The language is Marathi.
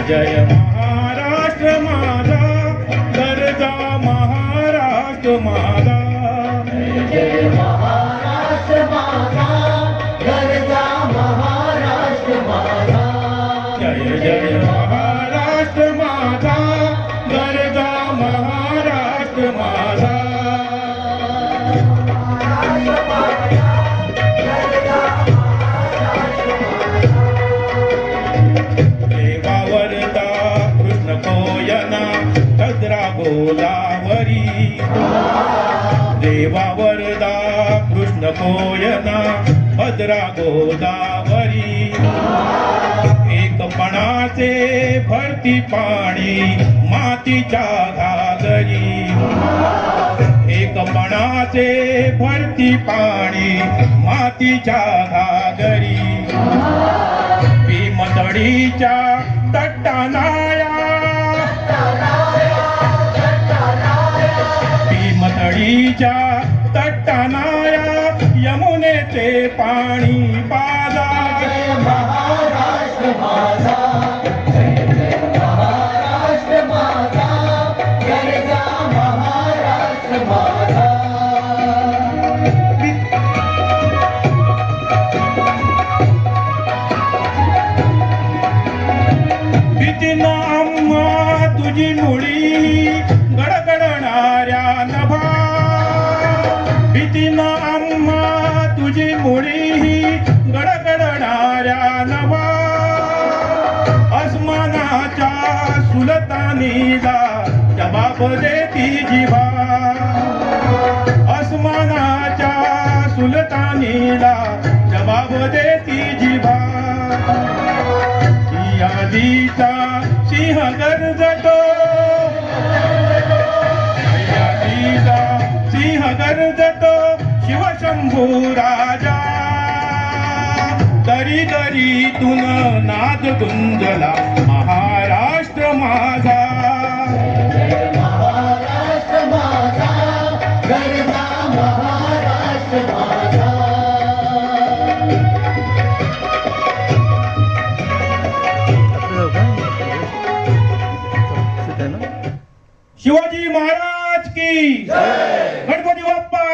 जय महाराष्ट्र माझा गरजा महाराष्ट्र माझा जय महाराष्ट्र माझा गरजा महाराष्ट्र माझा जय जय महाराष्ट्र माझा गरजा महाराष्ट्र माझा देवावरदा कृष्ण कोयना भद्रा गोदावरी देवावरदा कृष्ण कोयना भद्रा गोदावरी एकपणाचे भरती पाणी मातीच्या घागरी एकपणाचे भरती पाणी मातीच्या घागरी भीमतडीच्या तट्टानाया भीमतडीच्या तट्टानाया यमुनेचे पाणी पाजा महाराष्ट्र माझा जय महाराष्ट्र माझा गरजा महाराष्ट्र माझा भीतीना अम्मा तुझी मुळी गडगडणाऱ्या नभा भीतीना अम्मा तुझी मुळी गडगडणाऱ्या नभा अस्मानाच्या सुलतानीला जबाब देती जिभा अस्मानाच्या सुलतानीला जबाब देती जिभा यादीचा सिंह गरजतो यादीचा सिंह गरजतो शिवशंभू राजा दरी दरीतून नाद गुंजला महाराष्ट्र माझा महाराष्ट्र माझा गरजा महाराष्ट्र माझा शिवाजी महाराज की गणपती बाप्पा